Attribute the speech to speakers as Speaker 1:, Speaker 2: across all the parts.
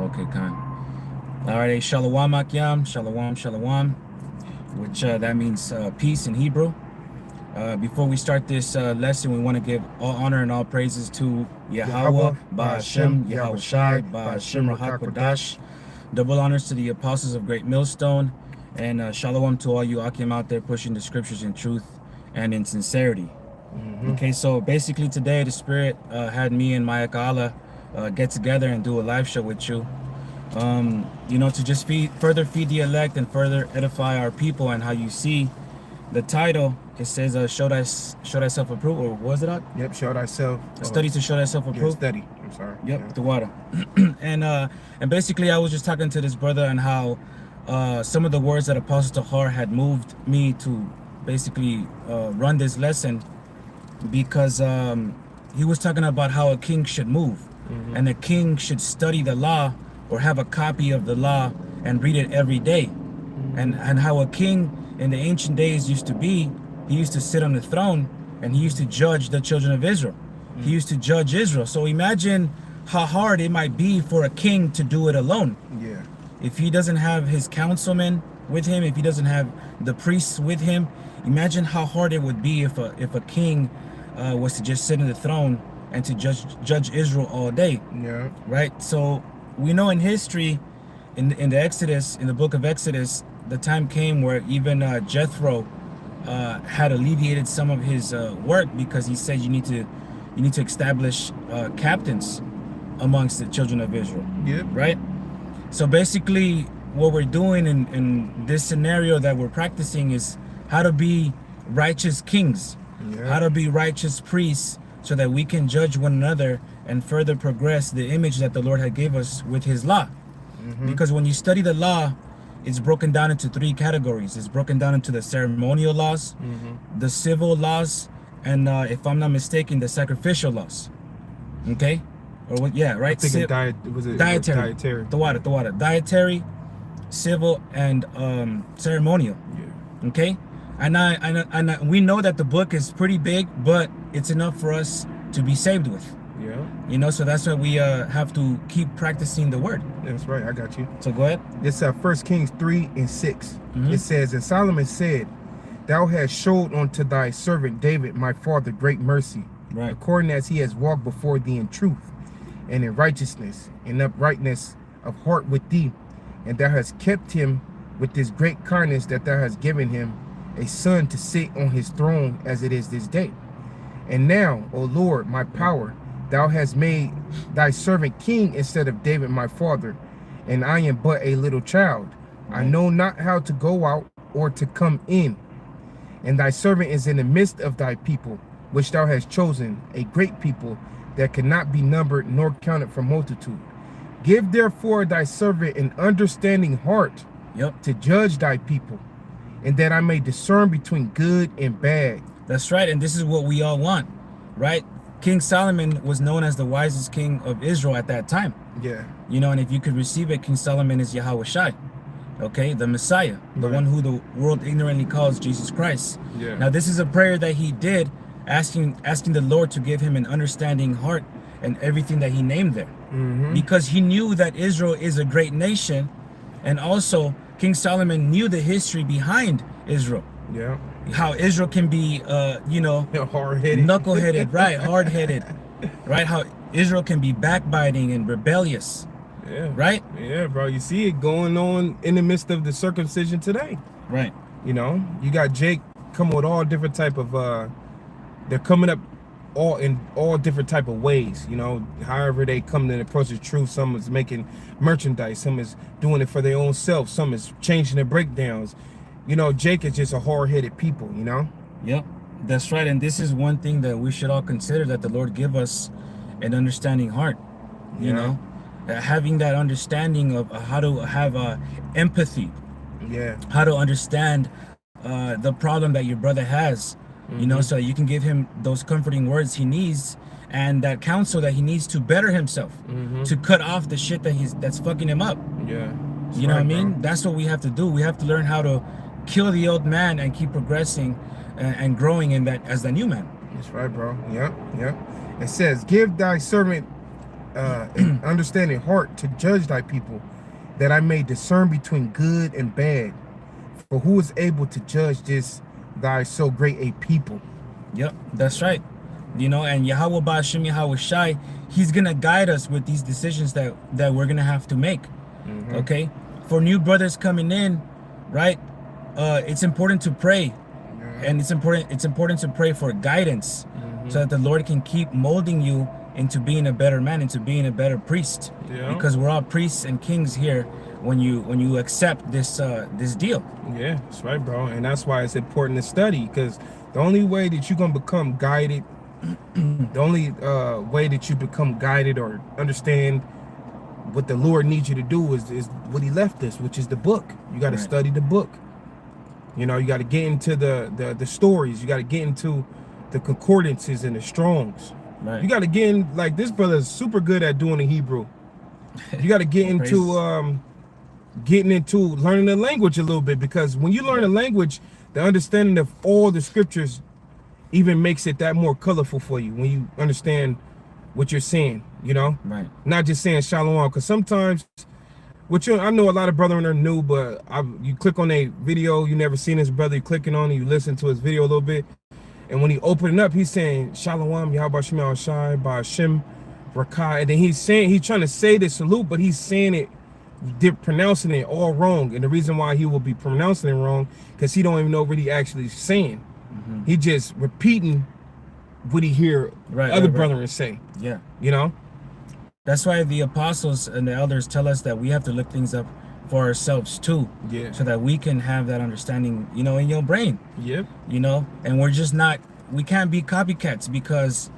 Speaker 1: Okay, Khan. All right, Shalom Akyam, Shalom, Shalom, which that means peace in Hebrew. Before we start this lesson, we want to give all honor and all praises to Yahweh, Ba'ashem, Yahweh Shai, Ba'ashem Rahakwadash. Double honors to the apostles of Great Millstone, and Shalom to all you Akim out there pushing the scriptures in truth and in sincerity. Okay, so basically today the Spirit had me and Maya Ka'ala get together and do a live show with you. You know, to just further feed the elect and further edify our people. And how you see the title, it says show thyself approved, or was it out?
Speaker 2: Yep, show thyself.
Speaker 1: Study to show thyself approved.
Speaker 2: Study. I'm sorry.
Speaker 1: Yep,
Speaker 2: yeah.
Speaker 1: the water. and basically I was just talking to this brother and how some of the words that Apostle Tahar had moved me to basically run this lesson, because he was talking about how a king should move, and a king should study the law or have a copy of the law and read it every day. And how a king in the ancient days used to be, he used to sit on the throne and he used to judge the children of Israel. He used to judge Israel. So imagine how hard it might be for a king to do it alone.
Speaker 2: Yeah.
Speaker 1: If he doesn't have his councilmen with him, if he doesn't have the priests with him, imagine how hard it would be if a king was to just sit on the throne and to judge Israel all day.
Speaker 2: Yeah.
Speaker 1: Right? So we know in history, in the Exodus, in the book of Exodus, the time came where even Jethro had alleviated some of his work, because he said you need to establish captains amongst the children of Israel.
Speaker 2: Yep.
Speaker 1: Right? So basically what we're doing in this scenario that we're practicing is how to be righteous kings, how to be righteous priests, so that we can judge one another and further progress the image that the Lord had gave us with his law. Because when you study the law, it's broken down into three categories. It's broken down into the ceremonial laws, the civil laws, and if I'm not mistaken, the sacrificial laws. Okay? Or what? Yeah, right?
Speaker 2: I think dietary.
Speaker 1: The water. Dietary, civil, and ceremonial.
Speaker 2: Yeah.
Speaker 1: Okay? And we know that the book is pretty big, but it's enough for us to be saved with.
Speaker 2: Yeah.
Speaker 1: You know, so that's why we have to keep practicing the word.
Speaker 2: That's right. I got you.
Speaker 1: So go ahead.
Speaker 2: It's 1 Kings 3:6. It says, and Solomon said, thou hast showed unto thy servant David, my father, great mercy,
Speaker 1: Right.
Speaker 2: according as he has walked before thee in truth and in righteousness and uprightness of heart with thee. And thou hast kept him with this great kindness, that thou hast given him a son to sit on his throne as it is this day. And now, O Lord, my power, thou hast made thy servant king instead of David my father, and I am but a little child. I know not how to go out or to come in. And thy servant is in the midst of thy people, which thou hast chosen, a great people that cannot be numbered nor counted for multitude. Give therefore thy servant an understanding heart to judge thy people, and that I may discern between good and bad.
Speaker 1: That's right, and this is what we all want, right? King Solomon was known as the wisest king of Israel at that time.
Speaker 2: Yeah.
Speaker 1: You know, and if you could receive it, King Solomon is Yahweh Shai, okay, the Messiah, the one who the world ignorantly calls Jesus Christ.
Speaker 2: Yeah.
Speaker 1: Now, this is a prayer that he did, asking the Lord to give him an understanding heart and everything that he named there, because he knew that Israel is a great nation, and also King Solomon knew the history behind Israel.
Speaker 2: Yeah.
Speaker 1: How Israel can be, you know,
Speaker 2: hard-headed,
Speaker 1: knuckle-headed, right, hard-headed, right? How Israel can be backbiting and rebellious, right?
Speaker 2: Yeah, bro. You see it going on in the midst of the circumcision today,
Speaker 1: right?
Speaker 2: You know, you got Jake coming with all different type of, they're coming up in all different type of ways, you know, however they come to approach the truth. Some is making merchandise, some is doing it for their own self, some is changing their breakdowns. You know, Jake is just a hard-headed people, you know?
Speaker 1: Yep, that's right. And this is one thing that we should all consider, that the Lord give us an understanding heart, you know? Having that understanding of how to have empathy.
Speaker 2: Yeah.
Speaker 1: How to understand the problem that your brother has, you know, so you can give him those comforting words he needs, and that counsel that he needs to better himself, to cut off the shit that's fucking him up.
Speaker 2: Yeah.
Speaker 1: You know what I mean? That's what we have to do. We have to learn how to kill the old man and keep progressing and growing in that as the new man.
Speaker 2: That's right, bro. Yeah. It says, give thy servant an understanding heart to judge thy people, that I may discern between good and bad. For who is able to judge this thy so great a people?
Speaker 1: Yep, that's right. You know, and Yahweh Ba'ashim Yahweh Shai, he's gonna guide us with these decisions that we're gonna have to make. Okay, for new brothers coming in, right? It's important to pray, and it's important to pray for guidance, so that the Lord can keep molding you into being a better man, into being a better priest. Because we're all priests and kings here when you accept this this deal.
Speaker 2: Yeah, that's right, bro. And that's why it's important to study, because the only way that you're gonna become guided, the only way that you become guided or understand what the Lord needs you to do is what he left us, which is the book. You got to study the book. You know, you got to get into the stories. You got to get into the concordances and the Strongs.
Speaker 1: Right.
Speaker 2: You got to get in, like, this brother is super good at doing the Hebrew. You got to get into getting into learning the language a little bit, because when you learn a language, the understanding of all the scriptures even makes it that more colorful for you when you understand what you're saying, you know?
Speaker 1: Right.
Speaker 2: Not just saying shalom, because sometimes, I know a lot of brethren are new, but you click on a video, you never seen this brother, you clicking on it, you listen to his video a little bit, and when he opening up, he's saying shalom, Yahweh Shema Shai, Ba'ashim, Rakai, and then he's trying to say the salute, but he's saying it, pronouncing it all wrong. And the reason why he will be pronouncing it wrong, because he don't even know what he actually saying. He just repeating what he hear other brethren say.
Speaker 1: Yeah.
Speaker 2: You know?
Speaker 1: That's why the apostles and the elders tell us that we have to look things up for ourselves too. Yeah. So that we can have that understanding, you know, in your brain. Yep. You know, and we can't be copycats, because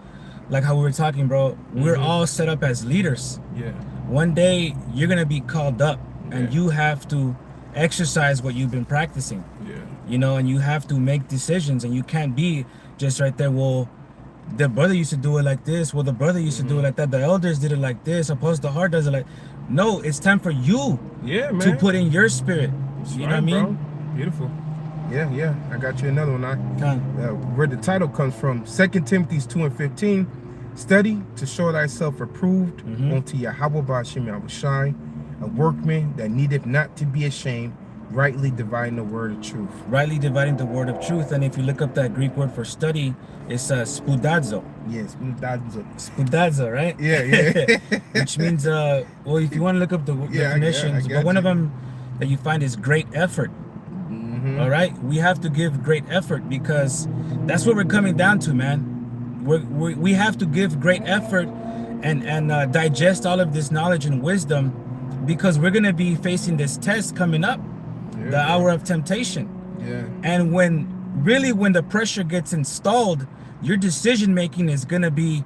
Speaker 1: like how we were talking, bro, we're all set up as leaders. Yeah. One day you're gonna be called up, and you have to exercise what you've been practicing. Yeah. You know, and you have to make decisions, and you can't be just right there, well, the brother used to do it like this, well, the brother used to do it like that, the elders did it like this, Apostle Hart does it like. No, it's time for you to put in your spirit. That's, you know what I mean? Bro. Beautiful. Yeah, I got you another one. Where the title comes from, 2 Timothy 2:15, study to show thyself approved unto Yahweh Ba'ashim Yahweh Shai, a workman that needeth not to be ashamed, rightly dividing the word of truth. Rightly dividing the word of truth. And if you look up that Greek word for study, it's spudazo. Yeah, spudazo. Spudazo, right? Yeah. Which means, well, if you want to look up the definitions, but one of them that you find is great effort. All right, we have to give great effort, because that's what we're coming down to, man. We have to give great effort and digest all of this knowledge and wisdom, because we're gonna be facing this test coming up, the hour of temptation. Yeah. And when the pressure gets installed, your decision making is gonna be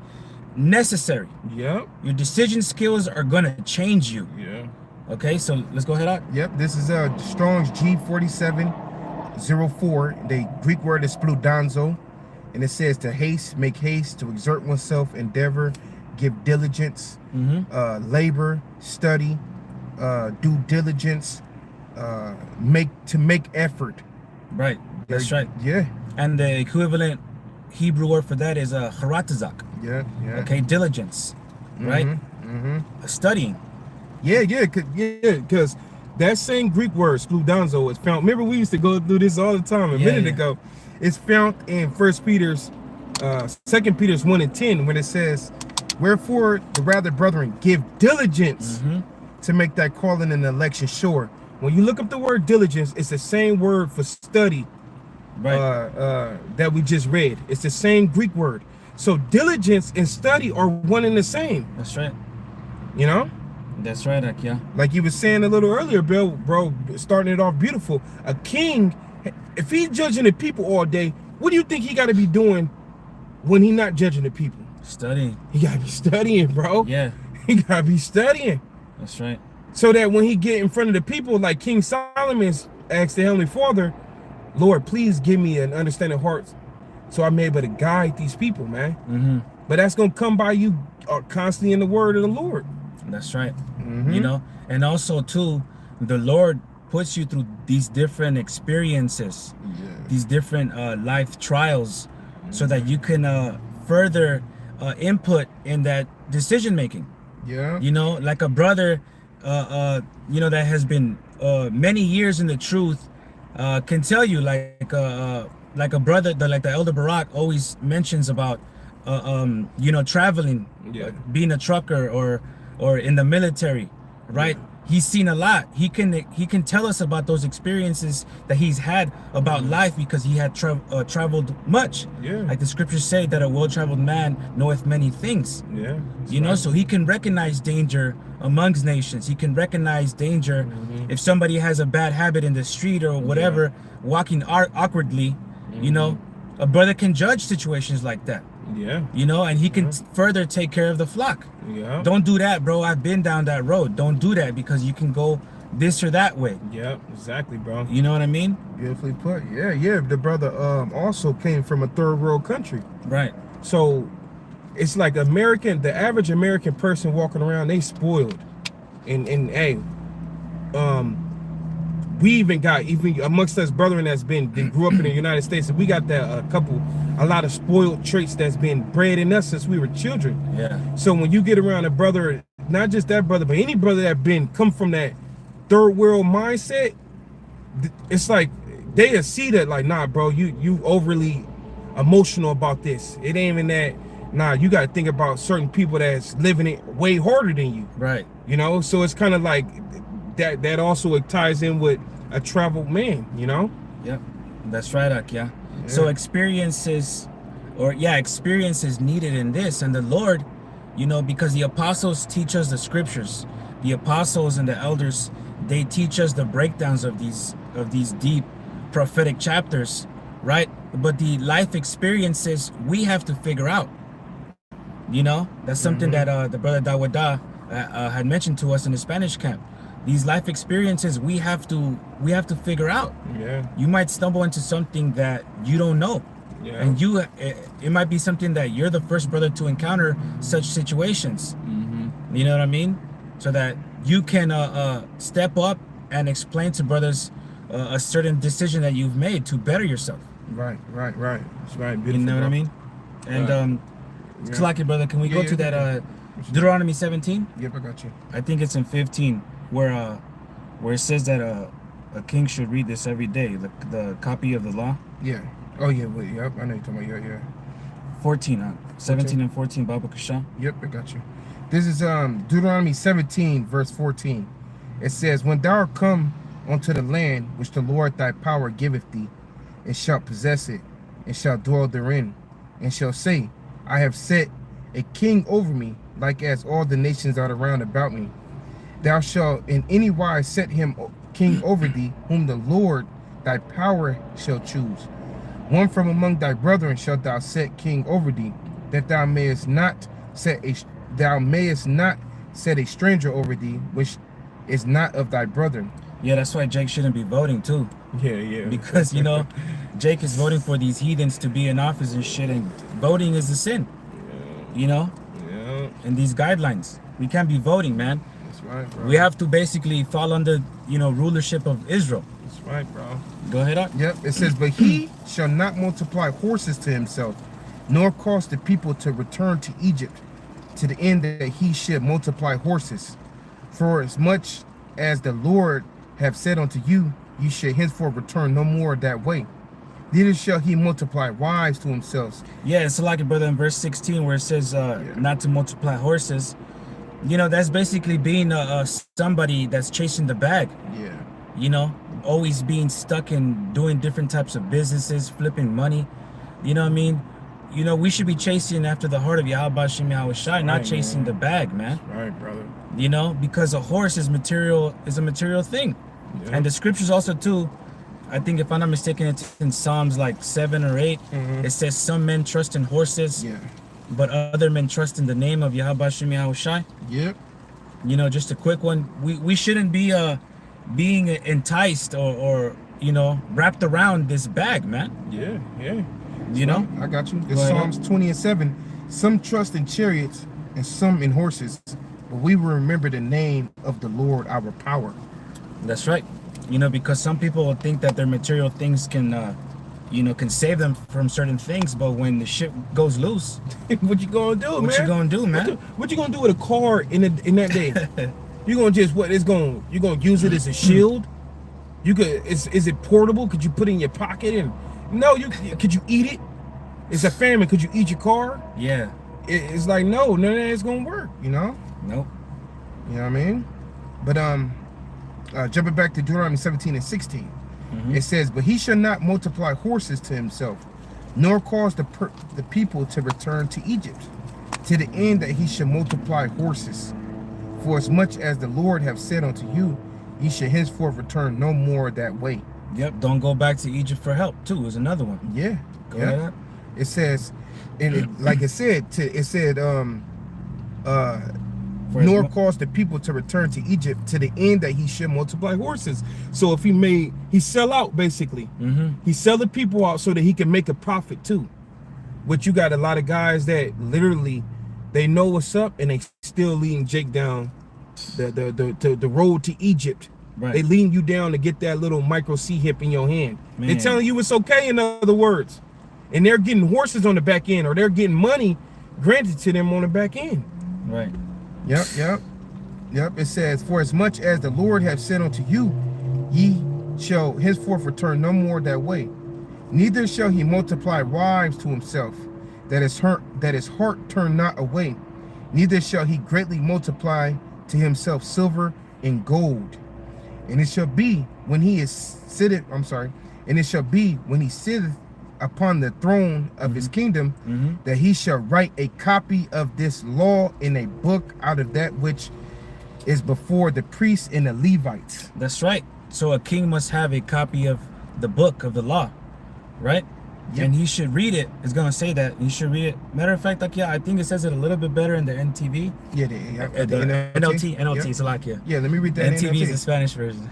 Speaker 1: necessary. Yep. Your decision skills are gonna change you. Yeah. Okay, so let's go ahead on. Yep, this is Strong's G4704. The Greek word is spludanzo, and it says to haste, make haste, to exert oneself, endeavor, give diligence, labor, study, due diligence, make effort. Right, that's right. Yeah. And the equivalent Hebrew word for that is haratazak. Yeah. Okay, diligence, right? Studying. Yeah, because that same Greek word, spludanzo, is found. Remember, we used to go through this all the time a minute ago. It's found in 2 Peter's 1:10, when it says, wherefore the rather, brethren, give diligence to make that calling and election sure. When you look up the word diligence, it's the same word for study that we just read. It's the same Greek word. So diligence and study are one and the same. That's right. You know? That's right, Akia. Like you were saying a little earlier, Bill, bro, starting it off beautiful. A king, if he's judging the people all day, what do you think he got to be doing when he's not judging the people? Studying. He got to be studying, bro. Yeah. He got to be studying. That's right. So that when he get in front of the people, like King Solomon asked the Heavenly Father, Lord, please give me an understanding heart so I'm able to guide these people, man. But that's going to come by you constantly in the word of the Lord. That's right. You know, and also too, the Lord puts you through these different experiences, these different life trials, so that you can further input in that decision making.
Speaker 2: Yeah.
Speaker 1: You know, like a brother, you know, that has been many years in the truth, can tell you, like a brother, like the elder Barak always mentions about, you know, traveling,
Speaker 2: Yeah.
Speaker 1: being a trucker or in the military, right?
Speaker 2: Yeah.
Speaker 1: He's seen a lot. He can tell us about those experiences that he's had about life because he had traveled much.
Speaker 2: Yeah.
Speaker 1: Like the scriptures say that a well-traveled man knoweth many things.
Speaker 2: Yeah.
Speaker 1: You know, so he can recognize danger amongst nations. He can recognize danger if somebody has a bad habit in the street or whatever, walking awkwardly. You know, a brother can judge situations like that.
Speaker 2: Yeah.
Speaker 1: You know, and he can further take care of the flock.
Speaker 2: Yeah.
Speaker 1: Don't do that, bro. I've been down that road. Don't do that because you can go this or that way.
Speaker 2: Yeah, exactly, bro.
Speaker 1: You know what I mean?
Speaker 2: Beautifully put. Yeah, yeah. The brother also came from a third world country.
Speaker 1: Right.
Speaker 2: So it's like the average American person walking around, they spoiled. And hey, we even amongst us brethren that grew up in the United States, we got that a lot of spoiled traits that's been bred in us since we were children.
Speaker 1: Yeah.
Speaker 2: So when you get around a brother, not just that brother, but any brother that come from that third world mindset, it's like they see that like, nah, bro, you overly emotional about this. It ain't even that. Nah, you got to think about certain people that's living it way harder than you.
Speaker 1: Right.
Speaker 2: You know, so it's kind of like that also ties in with a traveled man, you know?
Speaker 1: Yep. That's right, Akia. So experiences needed in this. And the Lord, you know, because the apostles teach us the scriptures. The apostles and the elders, they teach us the breakdowns of these deep prophetic chapters, right? But the life experiences we have to figure out. You know, that's something that the brother Dawada had mentioned to us in the Spanish camp. These life experiences we have to figure out.
Speaker 2: Yeah.
Speaker 1: You might stumble into something that you don't know.
Speaker 2: Yeah.
Speaker 1: And it might be something that you're the first brother to encounter such situations. You know what I mean? So that you can step up and explain to brothers a certain decision that you've made to better yourself.
Speaker 2: Right. That's right. Beautiful,
Speaker 1: You know what I
Speaker 2: bro.
Speaker 1: mean? And Kalaki, brother, can we go to that Deuteronomy 17?
Speaker 2: Yep, I got you.
Speaker 1: I think it's in 15 where it says that a king should read this every day, the copy of the law.
Speaker 2: Yeah. Oh yeah, wait, yep, I know you're talking about, yeah.
Speaker 1: 14, 17 and 14, Baba Kasha.
Speaker 2: Yep, I got you. This is Deuteronomy 17, verse 14. It says, when thou art come unto the land which the Lord thy power giveth thee, and shalt possess it, and shalt dwell therein, and shall say, I have set a king over me, like as all the nations are around about me. Thou shalt in any wise set him king over thee, whom the Lord thy power shall choose. One from among thy brethren shalt thou set king over thee, that thou mayest not set a stranger over thee, which is not of thy brethren.
Speaker 1: Yeah, that's why Jake shouldn't be voting too.
Speaker 2: Yeah.
Speaker 1: Because, you know, Jake is voting for these heathens to be in office and shit, and voting is a sin. You know?
Speaker 2: Yeah.
Speaker 1: And these guidelines. We can't be voting, man.
Speaker 2: That's right, bro.
Speaker 1: We have to basically fall under, you know, rulership of Israel.
Speaker 2: That's right, bro.
Speaker 1: Go ahead on.
Speaker 2: Yep, it says, but he shall not multiply horses to himself, nor cause the people to return to Egypt, to the end that he should multiply horses. For as much as the Lord have said unto you, you should henceforth return no more that way. Neither shall he multiply wives to himself.
Speaker 1: Yeah, it's like it, brother, in verse 16 where it says not to multiply horses. You know, that's basically being somebody that's chasing the bag.
Speaker 2: Yeah.
Speaker 1: You know, always being stuck in doing different types of businesses, flipping money. You know what I mean? You know, we should be chasing after the heart of Yahweh Shem Yahweh Shai, not chasing the bag, man.
Speaker 2: Right, brother.
Speaker 1: You know, because a horse is a material thing.
Speaker 2: Yeah.
Speaker 1: And the scriptures also too, I think if I'm not mistaken, it's in Psalms like 7 or 8. It says some men trust in horses, but other men trust in the name of Yahweh Shem Yahweh Shai.
Speaker 2: Yep.
Speaker 1: You know, just a quick one. We shouldn't be being enticed or you know, wrapped around this bag, man.
Speaker 2: Yeah.
Speaker 1: You know?
Speaker 2: I got you. It's Psalms 20 and 7. Some trust in chariots and some in horses, but we will remember the name of the Lord our power.
Speaker 1: That's right. You know, because some people think that their material things can you know, can save them from certain things. But when the shit goes loose,
Speaker 2: what you gonna do, man?
Speaker 1: What you gonna do, man?
Speaker 2: What you gonna do with a car in that day? You gonna just you gonna use it as a shield? You could is it portable? Could you put it in your pocket? And no, could you eat it? It's a famine. Could you eat your car?
Speaker 1: Yeah.
Speaker 2: It's like no, none of that is gonna work. You know?
Speaker 1: Nope.
Speaker 2: You know what I mean? But jumping back to Deuteronomy 17 and 16. It says, but he shall not multiply horses to himself, nor cause the people to return to Egypt, to the end that he shall multiply horses. For as much as the Lord have said unto you, ye shall henceforth return no more that way.
Speaker 1: Yep. Don't go back to Egypt for help too. Is another one.
Speaker 2: Yeah.
Speaker 1: Go ahead.
Speaker 2: It says, and like it said, nor cause the people to return to Egypt, to the end that he should multiply horses. So if he sell out basically. He sell the people out so that he can make a profit too. Which you got a lot of guys that literally they know what's up and they still leading Jake down the road to Egypt.
Speaker 1: Right.
Speaker 2: They leading you down to get that little micro C hip in your hand.
Speaker 1: Man.
Speaker 2: They're telling you it's okay, in other words. And they're getting horses on the back end, or they're getting money granted to them on the back end.
Speaker 1: Right.
Speaker 2: Yep. It says, for as much as the Lord have said unto you, ye shall henceforth return no more that way. Neither shall he multiply wives to himself, that his heart turn not away. Neither shall he greatly multiply to himself silver and gold. And it shall be when he sitteth upon the throne of his kingdom, that he shall write a copy of this law in a book out of that which is before the priests and the Levites.
Speaker 1: That's right. So a king must have a copy of the book of the law, right? Yep. And he should read it. It's gonna say that he should read it. Matter of fact, like I think it says it a little bit better in the NTV.
Speaker 2: Yeah,
Speaker 1: the NLT. Yep. It's like
Speaker 2: yeah. Let me read that.
Speaker 1: NTV is the Spanish version.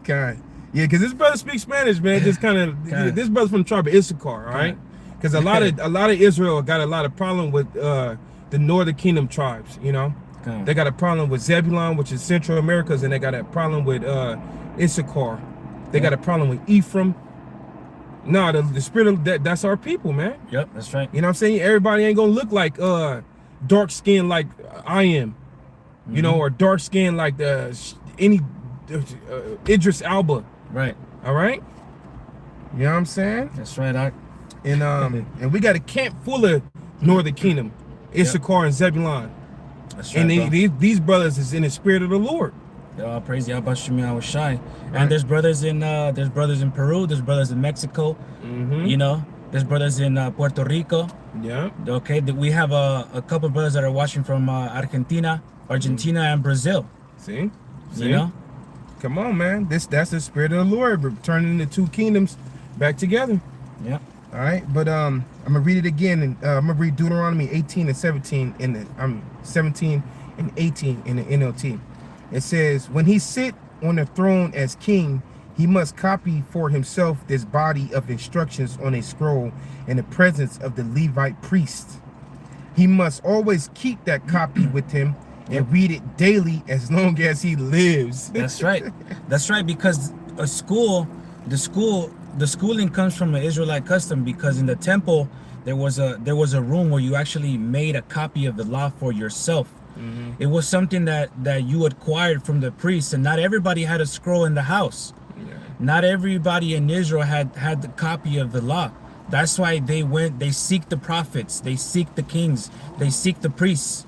Speaker 2: God. Yeah, because this brother speaks Spanish, man. Just kind of this brother's from the tribe of Issachar, all right? Because a lot of Israel got a lot of problem with the Northern Kingdom tribes. You know, they got a problem with Zebulon, which is Central Americas, and they got a problem with Issachar. They got a problem with Ephraim. No, the spirit of that's our people, man.
Speaker 1: Yep, that's right.
Speaker 2: You know what I'm saying? Everybody ain't gonna look like dark skin like I am, you know, or dark skin like any Idris Elba.
Speaker 1: Right.
Speaker 2: All right. You know what I'm saying?
Speaker 1: That's right.
Speaker 2: And we got a camp full of Northern Kingdom, Issachar and Zebulon.
Speaker 1: That's right.
Speaker 2: And these brothers is in the spirit of the Lord.
Speaker 1: Praise Yahweh Shemi was shy. And there's brothers in Peru, there's brothers in Mexico, you know, there's brothers in Puerto Rico.
Speaker 2: Yeah.
Speaker 1: Okay, we have a couple of brothers that are watching from Argentina, and Brazil.
Speaker 2: See?
Speaker 1: You know?
Speaker 2: Come on, man. That's the spirit of the Lord. We're turning the two kingdoms back together.
Speaker 1: Yeah.
Speaker 2: All right, but I'm gonna read it again, and I'm gonna read Deuteronomy 18 and 17 in the 17 and 18 in the NLT. It says, when he sit on the throne as king, he must copy for himself this body of instructions on a scroll in the presence of the Levite priests. He must always keep that copy with him and read it daily as long as he lives.
Speaker 1: That's right. That's right, because the schooling comes from an Israelite custom, because in the temple there was a room where you actually made a copy of the law for yourself. It was something that you acquired from the priests, and not everybody had a scroll in the house. Not everybody in Israel had the copy of the law. That's why they seek the prophets, they seek the kings, they seek the priests.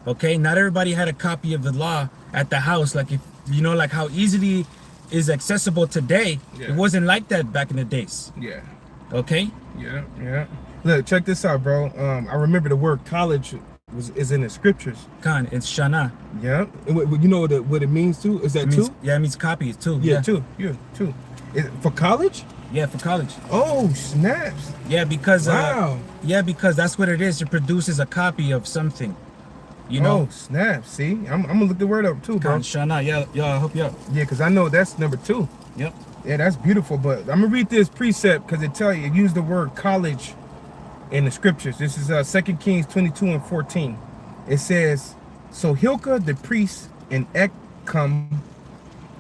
Speaker 1: Okay, not everybody had a copy of the law at the house, like, if you know, like how easily is accessible today. It wasn't like that back in the days. Okay. Look,
Speaker 2: check this out, bro. I remember the word college is in the scriptures.
Speaker 1: Khan, it's Shana.
Speaker 2: Yeah. You know what it means too? Is that two?
Speaker 1: Yeah, it means copy. It's two.
Speaker 2: Yeah, two. For college?
Speaker 1: Yeah, for college.
Speaker 2: Oh, snaps.
Speaker 1: Yeah, because
Speaker 2: wow.
Speaker 1: Because that's what it is. It produces a copy of something. You know?
Speaker 2: Oh, snap. See? I'm gonna look the word up too, bro.
Speaker 1: Shana. Yeah, I hope you up.
Speaker 2: Yeah, because I know that's number 2.
Speaker 1: Yep.
Speaker 2: Yeah, that's beautiful. But I'm gonna read this precept because it used the word college in the scriptures. This is 2 Kings 22 and 14. It says, so Hilkiah the priest and Ekam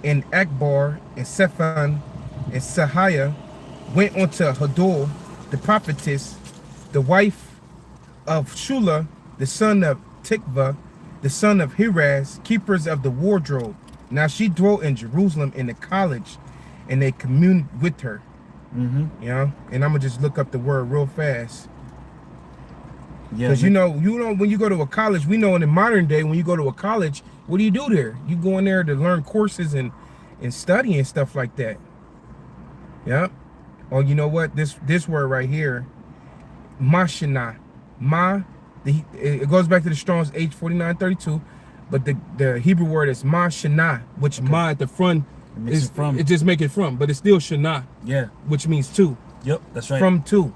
Speaker 2: and Akbar and Sephan and Sahiah went unto Hador, the prophetess, the wife of Shula, the son of Tikva, the son of Hiraz, keepers of the wardrobe. Now she dwelt in Jerusalem in the college, and they communed with her. You know, and I'm gonna just look up the word real fast.
Speaker 1: Yeah,
Speaker 2: Because you know, when you go to a college, we know in the modern day, when you go to a college, what do you do there? You go in there to learn courses and study and stuff like that. Yep. Oh, you know what? This word right here, mashana, it goes back to the Strong's H4932, but the Hebrew word is mashana, which ma at the front is from. It just make it from, but it's still shana. Yeah. Which means two.
Speaker 1: Yep, that's right.
Speaker 2: From two.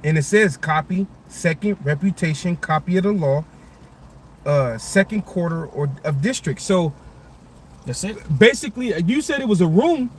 Speaker 2: And it says copy, second, reputation, copy of the law, second quarter or of district. So
Speaker 1: that's it.
Speaker 2: Basically, you said it was a room.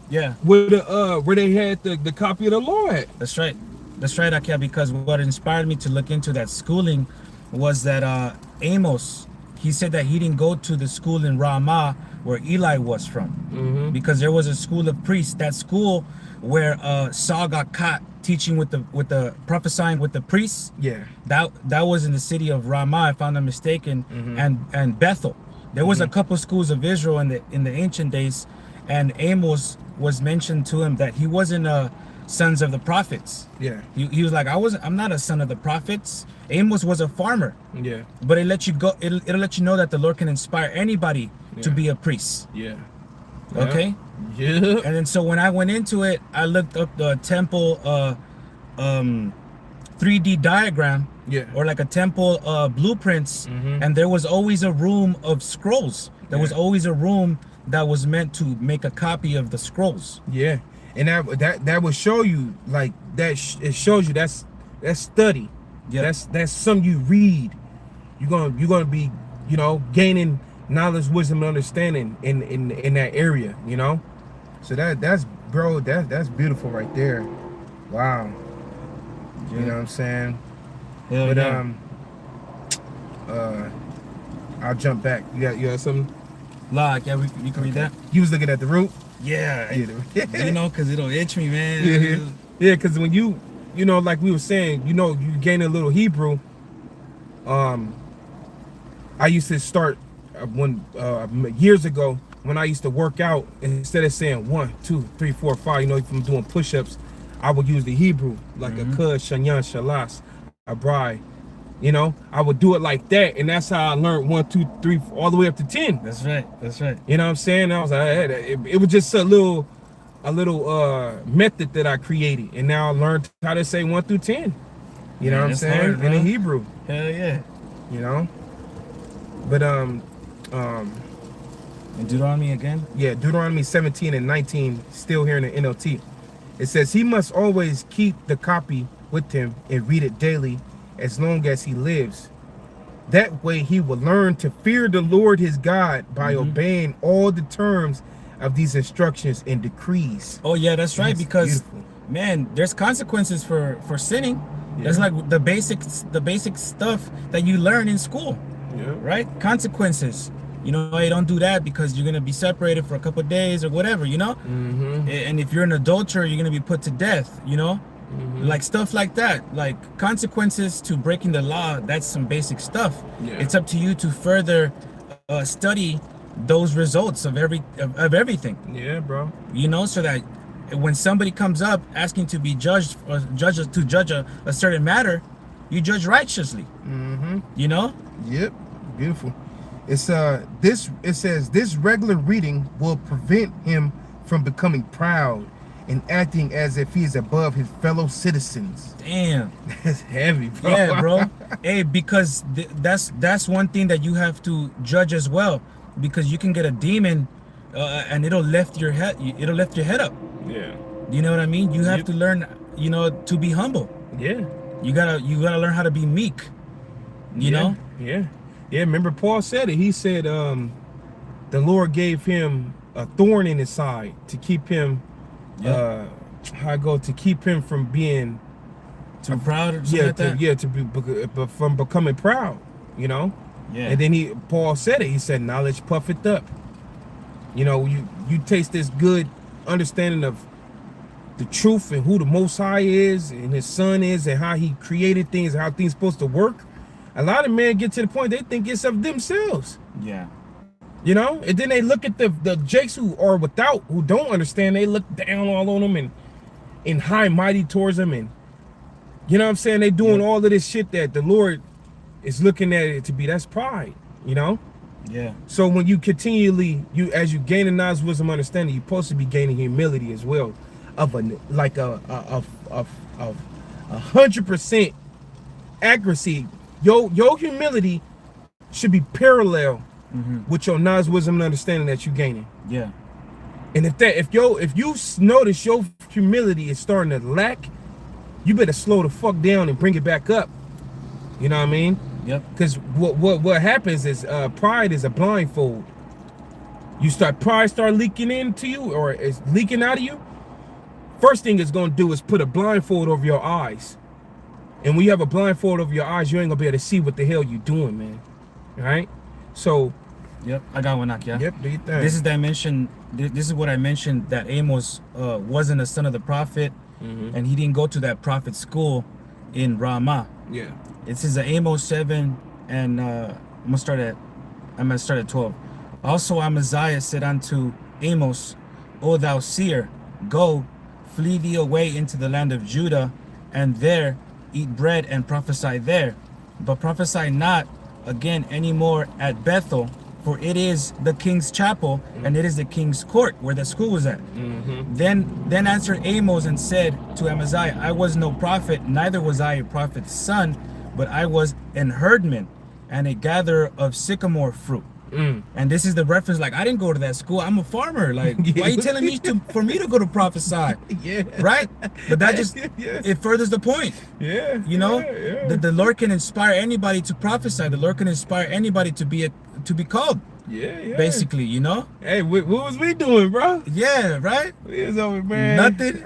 Speaker 1: Yeah.
Speaker 2: Where they had the copy of the law at.
Speaker 1: That's right. That's right, Akia, because what inspired me to look into that schooling was that Amos, he said that he didn't go to the school in Ramah where Eli was from. Because there was a school of priests. That school where Saul got caught teaching with the prophesying with the priests.
Speaker 2: Yeah.
Speaker 1: That was in the city of Ramah, if I'm not mistaken, and Bethel. There was a couple schools of Israel in the ancient days, and Amos was mentioned to him that he wasn't sons of the prophets.
Speaker 2: Yeah.
Speaker 1: He was like, I'm not a son of the prophets. Amos was a farmer.
Speaker 2: Yeah.
Speaker 1: But it'll let you know that the Lord can inspire anybody to be a priest.
Speaker 2: Yeah.
Speaker 1: Okay?
Speaker 2: Yeah.
Speaker 1: And then so when I went into it, I looked up the temple 3D diagram.
Speaker 2: Yeah.
Speaker 1: Or like a temple blueprints, and there was always a room of scrolls. There was always a room that was meant to make a copy of the scrolls.
Speaker 2: Yeah. And that will show you like that. It shows you that's study. Yeah. That's something you read. You're gonna be, you know, gaining knowledge, wisdom, and understanding in that area. You know. So that's beautiful right there. Wow. Yeah. You know what I'm saying?
Speaker 1: Hell
Speaker 2: but
Speaker 1: yeah.
Speaker 2: I'll jump back. You got something?
Speaker 1: Like, yeah, you can read that.
Speaker 2: You was looking at the root?
Speaker 1: Yeah. You know, because it'll itch me, man.
Speaker 2: Yeah, because when you know, like we were saying, you know, you gain a little Hebrew. I used to start years ago when I used to work out, instead of saying 1, 2, 3, 4, 5, you know, if I'm doing push-ups, I would use the Hebrew, like a kud, shanyan, shalas, abrai. You know, I would do it like that, and that's how I learned 1, 2, 3, all the way up to 10.
Speaker 1: That's right. That's right.
Speaker 2: You know what I'm saying? I was like, it was just a little method that I created, and now I learned how to say 1 through 10. You know what I'm saying?
Speaker 1: Hard,
Speaker 2: in the Hebrew.
Speaker 1: Hell yeah.
Speaker 2: You know. But
Speaker 1: And Deuteronomy again?
Speaker 2: Yeah, Deuteronomy 17 and 19, still here in the NLT. It says he must always keep the copy with him and read it daily as long as he lives. That way he will learn to fear the Lord his God by obeying all the terms of these instructions and decrees.
Speaker 1: Oh yeah, that's right, because
Speaker 2: beautiful.
Speaker 1: Man, there's consequences for sinning. Yeah. There's like the basic stuff that you learn in school. Yeah. Right? Consequences. You know, hey, don't do that because you're gonna be separated for a couple of days or whatever, you know? And if you're an adulterer, you're gonna be put to death, you know? Like stuff like that, like consequences to breaking the law. That's some basic stuff. Yeah. It's up to you to further study those results of everything. Yeah, bro. You know, so that when somebody comes up asking to be judged or judge a certain matter, you judge righteously. You know.
Speaker 2: Yep. Beautiful. It says this regular reading will prevent him from becoming proud and acting as if he is above his fellow citizens.
Speaker 1: Damn,
Speaker 2: that's heavy, bro.
Speaker 1: Yeah, bro. Hey, because that's one thing that you have to judge as well, because you can get a demon, and it'll lift your head. It'll lift your head up. Yeah. You know what I mean? You have to learn, you know, to be humble. Yeah. You gotta learn how to be meek. You know?
Speaker 2: Yeah. Yeah. Remember Paul said it. He said, the Lord gave him a thorn in his side to keep him. To keep him from being
Speaker 1: too proud or something like that?
Speaker 2: To be from becoming proud, you know. Yeah. And then Paul said it. He said, "Knowledge puffeth up." You know, you taste this good understanding of the truth and who the Most High is and His Son is and how He created things and how things supposed to work, a lot of men get to the point they think it's of themselves.
Speaker 1: Yeah.
Speaker 2: You know, and then they look at the jakes who are without, who don't understand. They look down all on them and high mighty towards them, and you know what I'm saying. They doing all of this shit that the Lord is looking at it to be. That's pride. You know.
Speaker 1: Yeah. So
Speaker 2: when you continually, as you gain a knowledge, wisdom, understanding, you're supposed to be gaining humility as well, of a 100% accuracy. Your humility should be parallel with your knowledge, wisdom, and understanding that you're gaining.
Speaker 1: Yeah.
Speaker 2: And if you notice your humility is starting to lack, you better slow the fuck down and bring it back up. You know what I mean?
Speaker 1: Yep.
Speaker 2: Because what happens is pride is a blindfold. Pride start leaking into you, or it's leaking out of you. First thing it's gonna do is put a blindfold over your eyes. And when you have a blindfold over your eyes, you ain't gonna be able to see what the hell you doing, man. All right? So.
Speaker 1: Yep, I got one, Akia.
Speaker 2: Yep, do your thing.
Speaker 1: This is what I mentioned, that Amos wasn't a son of the prophet, and he didn't go to that prophet school in Ramah.
Speaker 2: Yeah.
Speaker 1: It says Amos 7, and I'm gonna start at 12. Also Amaziah said unto Amos, O thou seer, go, flee thee away into the land of Judah, and there eat bread and prophesy there. But prophesy not again anymore at Bethel, for it is the king's chapel, and it is the king's court where the school was at. Then answered Amos and said to Amaziah, I was no prophet, neither was I a prophet's son, but I was an herdman and a gatherer of sycamore fruit. And this is the reference, like, I didn't go to that school. I'm a farmer. Like, why are you telling me for me to go to prophesy?
Speaker 2: Yeah.
Speaker 1: Right? But that just, it furthers the point.
Speaker 2: Yeah.
Speaker 1: You know,
Speaker 2: yeah.
Speaker 1: the Lord can inspire anybody to prophesy. The Lord can inspire anybody to be called.
Speaker 2: Yeah.
Speaker 1: Basically, you know?
Speaker 2: Hey, what was we doing, bro?
Speaker 1: Yeah, right?
Speaker 2: We was over, man.
Speaker 1: Nothing.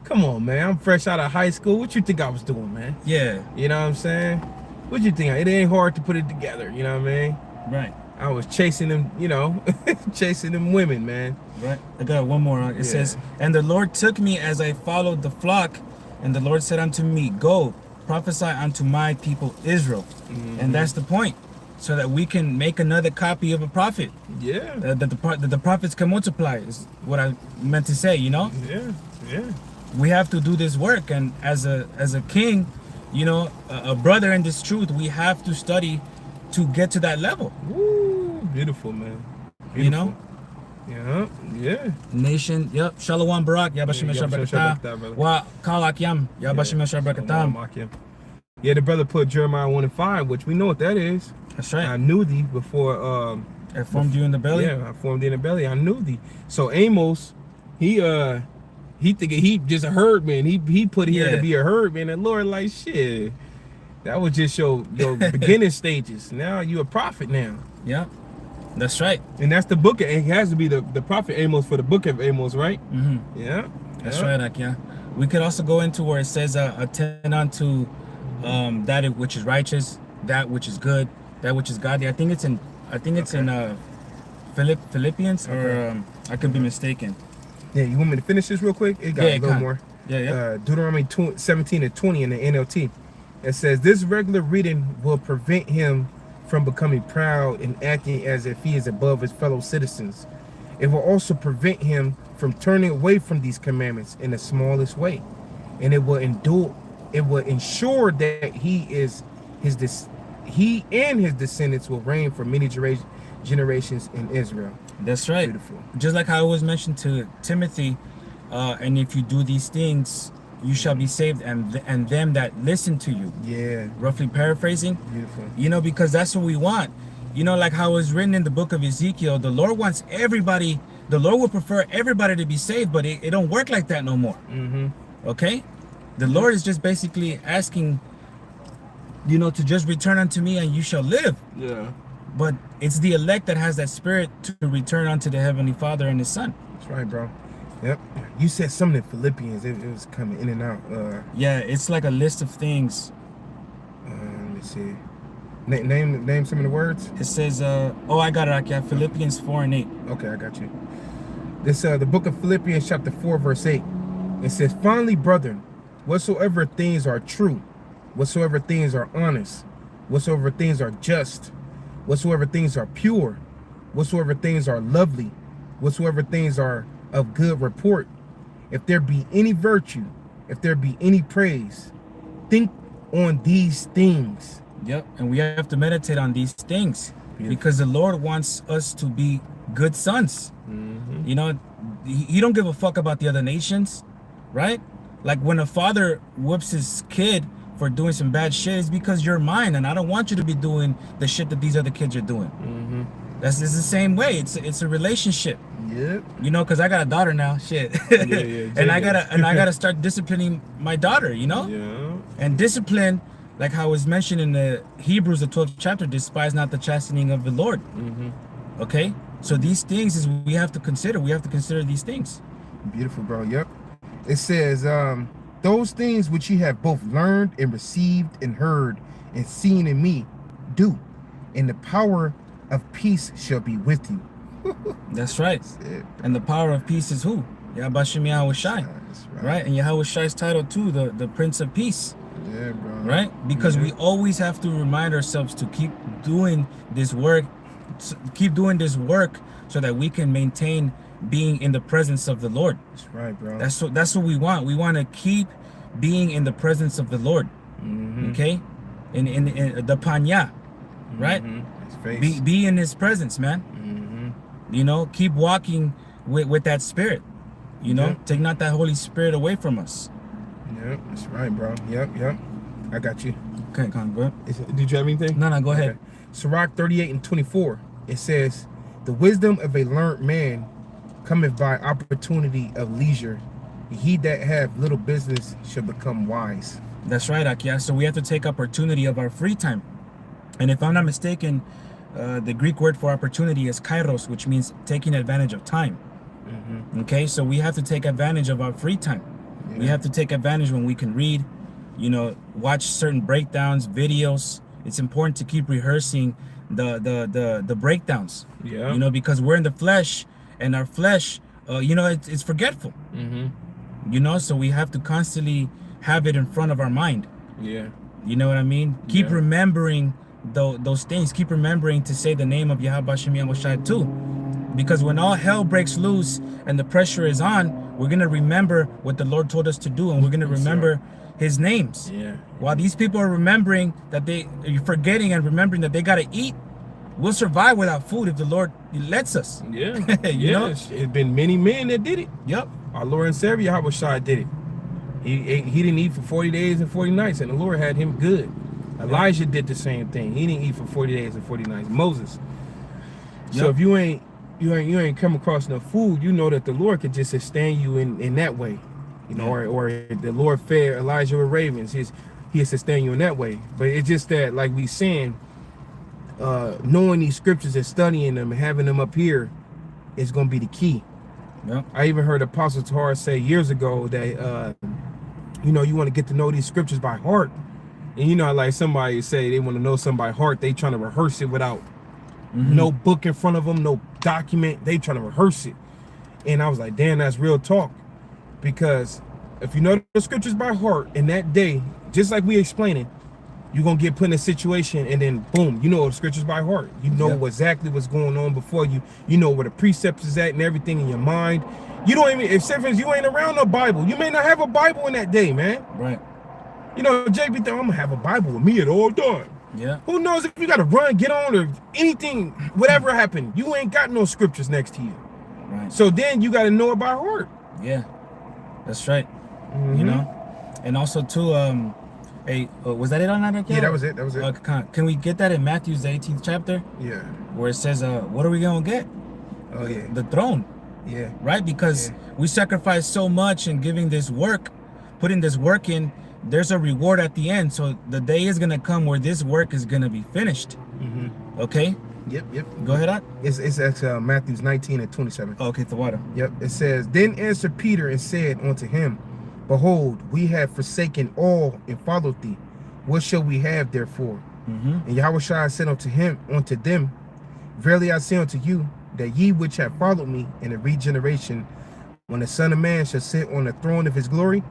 Speaker 2: Come on, man. I'm fresh out of high school. What you think I was doing, man?
Speaker 1: Yeah.
Speaker 2: You know what I'm saying? What you think? It ain't hard to put it together, you know what I mean?
Speaker 1: Right.
Speaker 2: I was chasing them, you know, chasing them women, man.
Speaker 1: Right. I got one more. It says, and the Lord took me as I followed the flock, and the Lord said unto me, go, prophesy unto my people Israel. And that's the point. So that we can make another copy of a prophet. Yeah. That the prophets can multiply is what I meant to say, you know?
Speaker 2: Yeah.
Speaker 1: We have to do this work, and as a king, you know, a brother in this truth, we have to study to get to that level.
Speaker 2: Woo, beautiful, man. Beautiful.
Speaker 1: You know?
Speaker 2: Yeah.
Speaker 1: Nation, yep. Shalom Barak, Yabashim Shabrakata. Wa Kalakyam, Yabashim Shabrakata.
Speaker 2: Yeah, the brother put Jeremiah 1:5, which we know what that is.
Speaker 1: That's right.
Speaker 2: I knew thee before
Speaker 1: I formed you in the belly.
Speaker 2: Yeah, I formed you in the belly. I knew thee. So Amos, he thinking he just a herdman. He put here to be a herdman, and Lord, like, shit, that was just your beginning stages. Now you a prophet now.
Speaker 1: Yeah, that's right.
Speaker 2: And that's the book. It has to be the prophet Amos for the book of Amos, right? Yeah,
Speaker 1: that's right, Akia. We could also go into where it says attend unto that which is righteous, that which is good, that which is godly. I think it's in Philippians, or I could be mistaken.
Speaker 2: Yeah, you want me to finish this real quick? It got a little more.
Speaker 1: Yeah.
Speaker 2: Deuteronomy 17:20 in the NLT. It says, this regular reading will prevent him from becoming proud and acting as if he is above his fellow citizens. It will also prevent him from turning away from these commandments in the smallest way. And it will ensure that he and his descendants will reign for many generations in Israel.
Speaker 1: That's right.
Speaker 2: Beautiful.
Speaker 1: Just like I always mentioned to Timothy, and if you do these things, you shall be saved, and them that listen to you.
Speaker 2: Yeah.
Speaker 1: Roughly paraphrasing.
Speaker 2: Beautiful.
Speaker 1: You know, because that's what we want. You know, like how it was written in the book of Ezekiel, the Lord wants everybody, the Lord would prefer everybody to be saved, but it don't work like that no more. Okay? The Lord is just basically asking, you know, to just return unto me and you shall live.
Speaker 2: Yeah.
Speaker 1: But it's the elect that has that spirit to return unto the Heavenly Father and His Son.
Speaker 2: That's right, bro. Yep. You said something in Philippians. It was coming in and out.
Speaker 1: Yeah, it's like a list of things.
Speaker 2: Let me see. Name some of the words.
Speaker 1: It says, I got it. Philippians 4:8.
Speaker 2: Okay, I got you. This the book of Philippians chapter 4 verse 8. It says, finally, brethren, whatsoever things are true, whatsoever things are honest, whatsoever things are just, whatsoever things are pure, whatsoever things are lovely, whatsoever things are of good report, if there be any virtue, if there be any praise, think on these things.
Speaker 1: Yep, and we have to meditate on these things.
Speaker 2: Beautiful.
Speaker 1: Because the Lord wants us to be good sons. You know, he don't give a fuck about the other nations, right? Like when a father whoops his kid for doing some bad shit, it's because you're mine, and I don't want you to be doing the shit that these other kids are doing. It's the same way. It's a relationship.
Speaker 2: Yep.
Speaker 1: You know, because I got a daughter now, shit. and I gotta start disciplining my daughter, you know?
Speaker 2: Yeah.
Speaker 1: And discipline, like how it was mentioned in the Hebrews, the 12th chapter, despise not the chastening of the Lord. Okay? So these things is we have to consider. We have to consider these things.
Speaker 2: Beautiful, bro. Yep. It says, those things which ye have both learned and received and heard and seen in me, do, and the power of peace shall be with you.
Speaker 1: That's right.
Speaker 2: That's it.
Speaker 1: And the power of peace is who? Yahbashim Yahushai.
Speaker 2: That's
Speaker 1: Right? And Yahushai's title too, the Prince of Peace.
Speaker 2: Yeah, bro.
Speaker 1: Right? Because we always have to remind ourselves to keep doing this work, so that we can maintain being in the presence of the Lord.
Speaker 2: That's right, bro.
Speaker 1: That's what we want. We want to keep being in the presence of the Lord. Okay? In the panya, right?
Speaker 2: His face.
Speaker 1: Be in his presence, man. You know, keep walking with that spirit. You know, take not that Holy Spirit away from us.
Speaker 2: Yep, that's right, bro. Yep. I got you.
Speaker 1: Okay, come on, bro.
Speaker 2: Did you have anything?
Speaker 1: No, go ahead.
Speaker 2: Okay. Sirach 38:24. It says, the wisdom of a learned man cometh by opportunity of leisure. He that have little business shall become wise.
Speaker 1: That's right, Akia. So we have to take opportunity of our free time. And if I'm not mistaken, the Greek word for opportunity is kairos, which means taking advantage of time. Okay, so we have to take advantage of our free time. We have to take advantage when we can read, you know, watch certain breakdowns, videos. It's important to keep rehearsing the breakdowns. You know, because we're in the flesh, and our flesh, you know, it's forgetful. You know, so we have to constantly have it in front of our mind. You know what I mean? Keep remembering those things. Keep remembering to say the name of Yahweh Shem Yahushai too. Because when all hell breaks loose and the pressure is on, we're going to remember what the Lord told us to do, and we're going to remember his names. While these people are remembering that forgetting and remembering that they got to eat, we'll survive without food if the Lord lets us. You know?
Speaker 2: It's been many men that did it.
Speaker 1: Yep.
Speaker 2: Our Lord and Savior Yahweh did it. He didn't eat for 40 days and 40 nights, and the Lord had him good. Elijah did the same thing. He didn't eat for 40 days and 40 nights. Moses. So if you ain't come across enough food, you know that the Lord could just sustain you in that way. You know, or the Lord fed Elijah with ravens. He'll sustain you in that way. But it's just that, like we saying, knowing these scriptures and studying them and having them up here is going to be the key. I even heard Apostle Tahar say years ago that, you know, you want to get to know these scriptures by heart. And you know, like somebody say they want to know something by heart, they trying to rehearse it without no book in front of them, no document. They trying to rehearse it. And I was like, damn, that's real talk. Because if you know the scriptures by heart, in that day, just like we explaining, you're going to get put in a situation, and then boom, you know the scriptures by heart. You know exactly what's going on before you. You know where the precepts is at and everything in your mind. You don't even, if you ain't around no Bible, you may not have a Bible in that day, man.
Speaker 1: Right.
Speaker 2: You know, JB think I'm going to have a Bible with me at all time. Who knows if you got to run, get on, or anything, whatever happened, you ain't got no scriptures next to you.
Speaker 1: Right.
Speaker 2: So then you got to know it by heart.
Speaker 1: That's right. You know, and also too, hey, was that it on that?
Speaker 2: Yeah, that was it. That was it.
Speaker 1: Can we get that in Matthew's 18th chapter? Where it says, what are we gonna get? The throne. Right, because we sacrifice so much in giving this work, putting this work in. There's a reward at the end. So the day is gonna come where this work is gonna be finished. Okay.
Speaker 2: Yep.
Speaker 1: Go ahead, on.
Speaker 2: It's Matthew 19:27.
Speaker 1: Okay, the water.
Speaker 2: Yep. It says, then answered Peter and said unto him, behold, we have forsaken all and followed thee. What shall we have therefore? And Yahushua said unto them, verily I say unto you, that ye which have followed me in the regeneration, when the Son of Man shall sit on the throne of his glory,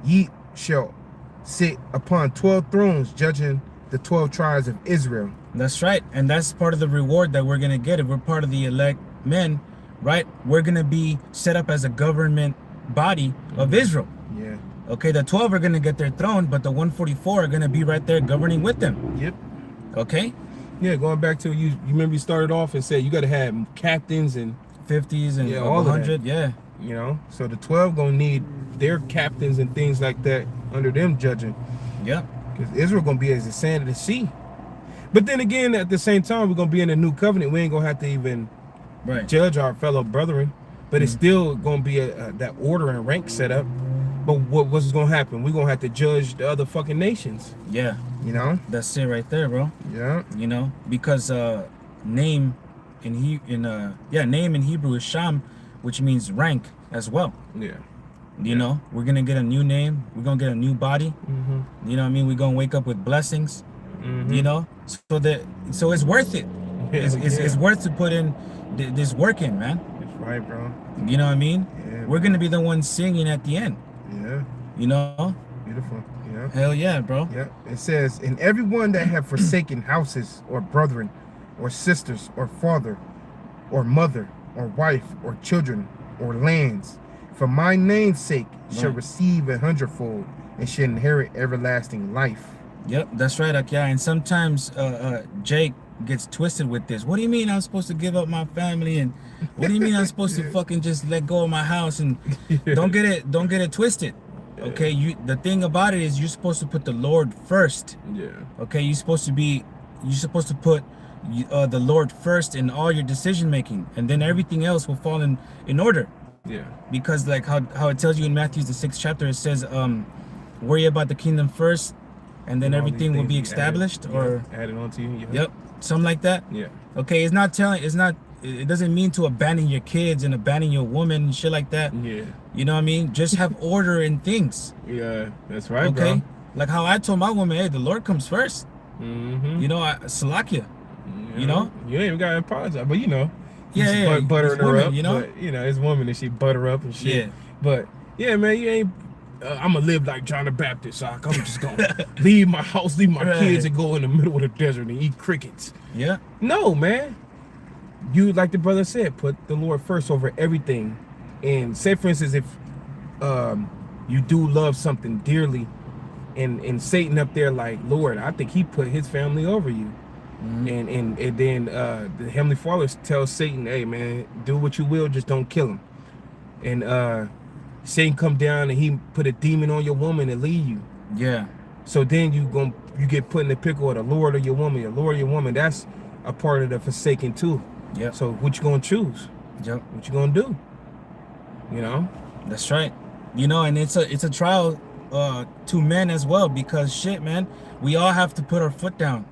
Speaker 2: ye shall sit upon 12 thrones, judging the 12 tribes of Israel.
Speaker 1: That's right. And that's part of the reward that we're going to get if we're part of the elect men, right? We're going to be set up as a government body of Israel.
Speaker 2: Yeah.
Speaker 1: Okay, the 12 are going to get their throne, but the 144 are going to be right there governing with them.
Speaker 2: Yep.
Speaker 1: Okay?
Speaker 2: Yeah, going back to you remember you started off and said you got to have captains and
Speaker 1: 50s and
Speaker 2: all
Speaker 1: 100. Yeah.
Speaker 2: You know, so the 12 gonna need their captains and things like that under them judging.
Speaker 1: Yeah.
Speaker 2: Because Israel gonna be as the sand of the sea. But then again, at the same time, we're gonna be in a new covenant. We ain't gonna have to even judge our fellow brethren. But it's still gonna be that order and rank set up. But what's gonna happen? We're gonna have to judge the other fucking nations.
Speaker 1: Yeah.
Speaker 2: You know?
Speaker 1: That's it right there, bro.
Speaker 2: Yeah.
Speaker 1: You know, because name in Hebrew is Sham, which means rank as well.
Speaker 2: Yeah.
Speaker 1: You know, we're gonna get a new name. We're gonna get a new body. You know what I mean? We're gonna wake up with blessings. You know, so it's worth it. It's worth to put in this work in, man.
Speaker 2: That's right, bro.
Speaker 1: You know what I mean?
Speaker 2: Yeah,
Speaker 1: we're gonna be the ones singing at the end.
Speaker 2: Yeah.
Speaker 1: You know?
Speaker 2: Beautiful. Yeah.
Speaker 1: Hell yeah, bro.
Speaker 2: Yeah. It says, and everyone that have forsaken houses or brethren or sisters or father or mother or wife or children or lands, for my name's sake, shall receive 100-fold and shall inherit everlasting life.
Speaker 1: Yep, that's right, Akia. And sometimes Jake gets twisted with this. What do you mean I'm supposed to give up my family? And what do you mean I'm supposed to fucking just let go of my house? And don't get it twisted. Okay, the thing about it is you're supposed to put the Lord first.
Speaker 2: Yeah.
Speaker 1: Okay, you're supposed to put the Lord first in all your decision making, and then everything else will fall in order.
Speaker 2: Yeah. Because
Speaker 1: like how it tells you in Matthew the 6th chapter, it says, worry about the kingdom first, and then everything will be established or
Speaker 2: added on to you. Yeah.
Speaker 1: Yep, something like that.
Speaker 2: Yeah.
Speaker 1: Okay, it doesn't mean to abandon your kids and abandon your woman and shit like that.
Speaker 2: Yeah. You know
Speaker 1: what I mean? Just have order in things.
Speaker 2: Yeah, that's right,
Speaker 1: okay?
Speaker 2: Bro.
Speaker 1: Like how I told my woman, hey, the Lord comes first. You know, Salakia.
Speaker 2: Yeah.
Speaker 1: You know?
Speaker 2: You ain't even got to apologize, but you know.
Speaker 1: Yeah,
Speaker 2: buttering her
Speaker 1: woman,
Speaker 2: up,
Speaker 1: you know?
Speaker 2: But, you know, it's woman and she butter up and shit.
Speaker 1: Yeah.
Speaker 2: But, yeah, man, you ain't... I'm going to live like John the Baptist, so I'm just going to leave my house, leave my kids, and go in the middle of the desert and eat crickets.
Speaker 1: Yeah.
Speaker 2: No, man. You, like the brother said, put the Lord first over everything. And say, for instance, if you do love something dearly, and Satan up there like, Lord, I think he put his family over you. And then the Heavenly Father tells Satan, hey, man, do what you will, just don't kill him. And Satan come down and he put a demon on your woman and leave you.
Speaker 1: Yeah.
Speaker 2: So then you get put in the pickle of the Lord of your woman. Your Lord of your woman, that's a part of the forsaken too.
Speaker 1: Yeah.
Speaker 2: So what you gonna choose?
Speaker 1: Yep.
Speaker 2: What you gonna do? You know?
Speaker 1: That's right. You know, and it's a trial to men as well, because shit, man, we all have to put our foot down.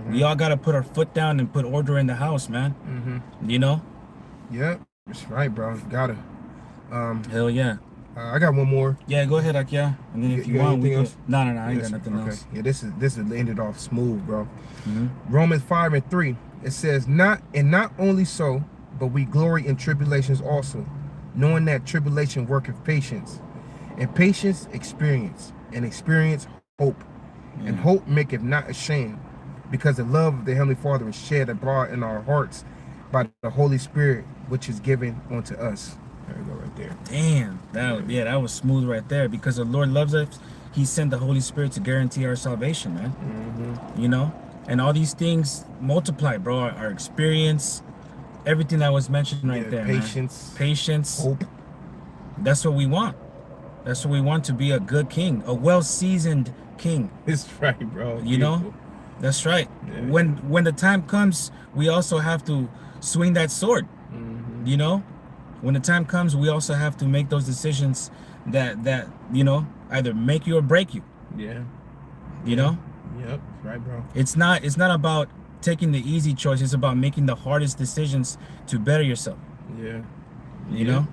Speaker 1: We all gotta put our foot down and put order in the house, man. You know?
Speaker 2: Yep. That's right, bro. Gotta.
Speaker 1: Hell yeah.
Speaker 2: I got one more.
Speaker 1: Yeah, go ahead, Akia. And then if you want, we else? No, I ain't got nothing else.
Speaker 2: Yeah, this is ended off smooth, bro. Romans 5:3. It says, not only so, but we glory in tribulations also, knowing that tribulation worketh patience, and patience experience, and experience hope, and hope maketh not ashamed, because the love of the Heavenly Father is shed abroad in our hearts by the Holy Spirit, which is given unto us. There we go, right there.
Speaker 1: Damn, that was smooth right there. Because the Lord loves us, He sent the Holy Spirit to guarantee our salvation, man. You know, and all these things multiply, bro. Our experience, everything that was mentioned right there. Patience,
Speaker 2: hope.
Speaker 1: That's what we want. That's what we want, to be a good king, a well-seasoned king.
Speaker 2: That's right, bro.
Speaker 1: You know, that's right.
Speaker 2: Yeah.
Speaker 1: When the time comes, we also have to swing that sword. You know. When the time comes, we also have to make those decisions that you know, either make you or break you.
Speaker 2: Yeah.
Speaker 1: You know?
Speaker 2: Yep, right, bro.
Speaker 1: It's not about taking the easy choice, it's about making the hardest decisions to better yourself.
Speaker 2: Yeah.
Speaker 1: You know?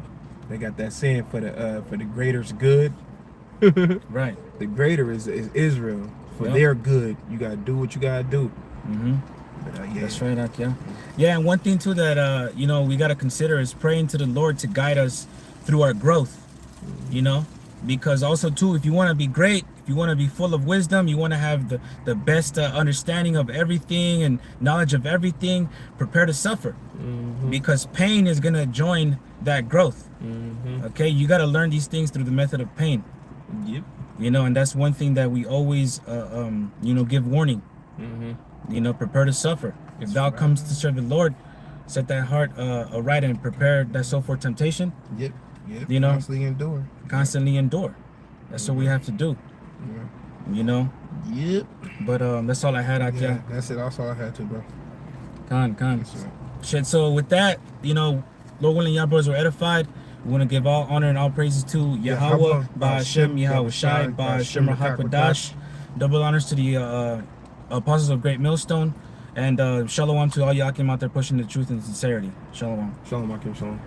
Speaker 2: They got that saying for the greater's good.
Speaker 1: Right.
Speaker 2: The greater is Israel. For their good, you gotta do what you gotta do. But, yeah.
Speaker 1: That's right, Akia. Yeah, and one thing too that you know, we got to consider is praying to the Lord to guide us through our growth. You know, because also too, if you want to be great, if you want to be full of wisdom, you want to have the best understanding of everything and knowledge of everything, prepare to suffer, because pain is gonna join that growth. Okay, you got to learn these things through the method of pain.
Speaker 2: Yep.
Speaker 1: You know, and that's one thing that we always you know, give warning. You know, prepare to suffer. If thou comes to serve the Lord, set that heart aright and prepare that soul for temptation.
Speaker 2: Yep. Yep.
Speaker 1: You know,
Speaker 2: constantly endure.
Speaker 1: That's what we have to do.
Speaker 2: Yeah.
Speaker 1: You know.
Speaker 2: Yep.
Speaker 1: But that's all I had out there.
Speaker 2: That's it. That's all I had to, bro.
Speaker 1: Con. Shit. So with that, you know, Lord willing, y'all brothers were edified. We want to give all honor and all praises to Yahweh, Ba'ashem, Yahweh Shai, Ba'ashem Rahakadash. Double honors to the apostles of Great Millstone. And shalom to all y'all came out there pushing the truth and sincerity. Shalom.
Speaker 2: Shalom, Akim, shalom.